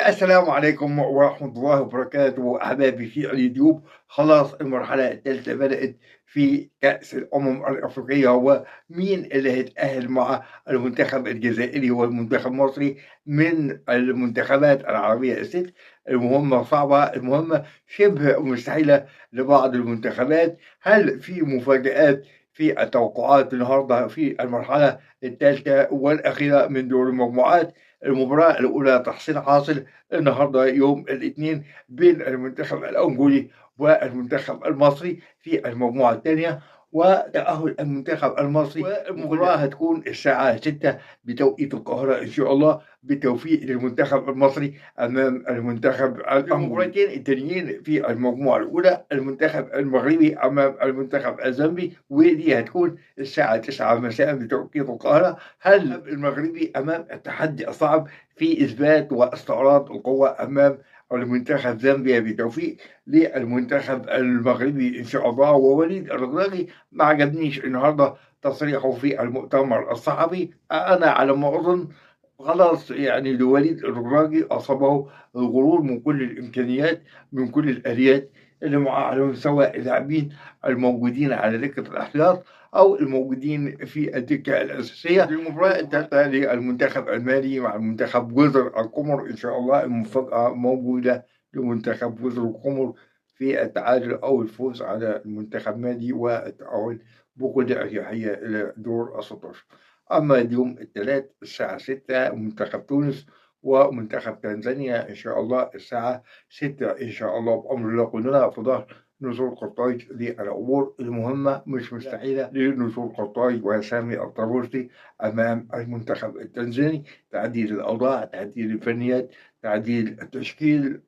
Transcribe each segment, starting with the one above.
السلام عليكم ورحمة الله وبركاته أحبابي في اليوتيوب. خلاص المرحلة الثالثة بدأت في كأس الأمم الأفريقية، ومين اللي هيتأهل مع المنتخب الجزائري والمنتخب المصري من المنتخبات العربية الست. المهمة صعبة، المهمة شبه مستحيلة لبعض المنتخبات. هل في مفاجآت في التوقعات النهارده في المرحلة الثالثة والأخيرة من دور المجموعات؟ المباراة الأولى تحصيل حاصل النهارده يوم الاثنين بين المنتخب الأنجولي والمنتخب المصري في المجموعة الثانية، وتأهل المنتخب المصري. والمباراة هتكون الساعة 6 بتوقيت القاهرة إن شاء الله، بالتوفيق للمنتخب المصري أمام المنتخب الأنجولي. المباراتين التانيين في المجموعة الأولى المنتخب المغربي أمام المنتخب الزامبي، ودي هتكون الساعة 9 مساء بتوقيت القاهرة. هل المغربي أمام التحدي الصعب في إثبات واستعراض القوة أمام المنتخب زامبيا؟ بتوفيق للمنتخب المغربي إن شاء الله. ووليد الركراكي ما عجبنيش النهارده تصريحه في المؤتمر الصحفي. أنا على ما أظن خلاص يعني لوليد الركراكي أصابه الغرور من كل الإمكانيات، من كل الآليات اللي معاه، على مستوى اللاعبين الموجودين على دكة الاحتياط أو الموجودين في الدكة الأساسية. المباراة الثالثة للمنتخب المالي مع المنتخب جزر القمر، إن شاء الله المفاجأة موجودة لمنتخب جزر القمر في التعادل أو الفوز على المنتخب مالي والتأهل بكل أريحية إلى دور ال 16. أما اليوم الثلاث الساعة 6 منتخب تونس ومنتخب تنزانيا إن شاء الله الساعة 6 إن شاء الله بأمر الله. كلنا في ظهر نزول قرطاج للأمور المهمة مش مستحيلة لنزول قرطاج وسامي الطرابلسي أمام المنتخب التنزاني. تعديل الأوضاع، تعديل الفنيات، تعديل التشكيل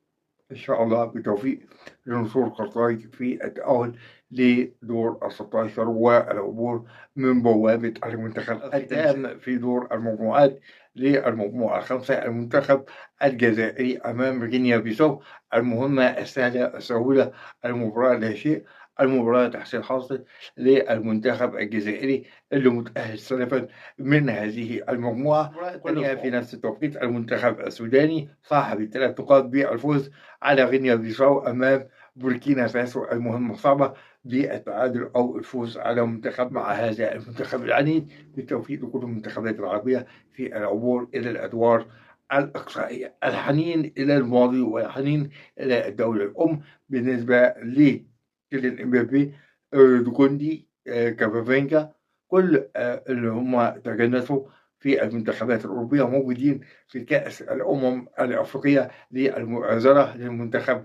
إن شاء الله بتوفيق لنصور قرطاج في التأهل لدور ال 16 والعبور من بوابة المنتخب الختام في دور المجموعات للمجموعة الخامسة المنتخب الجزائري أمام غينيا بيساو. المهمة السهولة، المباراة لا شيء، المباراة تحصيل حاصل للمنتخب الجزائري اللي متأهل سلفا من هذه المجموعة. الثانية في نفس التوقيت المنتخب السوداني صاحب الثلاث نقاط بالفوز على غينيا بيساو أمام بوركينا فاسو. المهمة صعبة بالتعادل أو الفوز على منتخب مع هذا المنتخب العنيد، بالتوفيق لكل المنتخبات العربية في العبور إلى الأدوار الإقصائية. الحنين إلى الماضي والحنين إلى الدولة الأم بالنسبة لكيليان إمبابي، دوكوندي، كافافينجا، كل اللي هم تجنسوا في المنتخبات الأوروبية موجودين في كأس الأمم الأفريقية للمؤازرة للمنتخب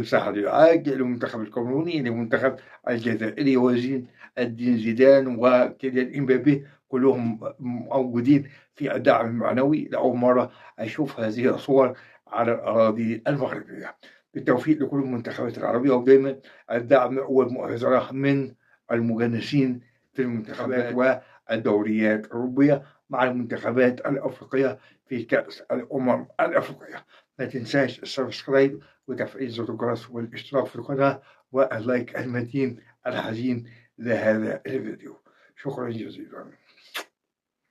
سعد العاج، للمنتخب الكاميروني، للمنتخب الجزائري وزين الدين زيدان وكيليان إمبابي، كلهم موجودين في الدعم المعنوي. لأول مرة أشوف هذه الصور على الأراضي المغربية. بالتوفيق لكل المنتخبات العربية، ودائما الدعم والمؤازرة من المجنسين في المنتخبات والدوريات الأوروبية مع المنتخبات الأفريقية في كأس الأمم الأفريقية. ما تنساش السبسكرايب وتفعيل زر الجرس والاشتراك في القناة واللايك المتين الحزين لهذا الفيديو. شكرا جزيلا.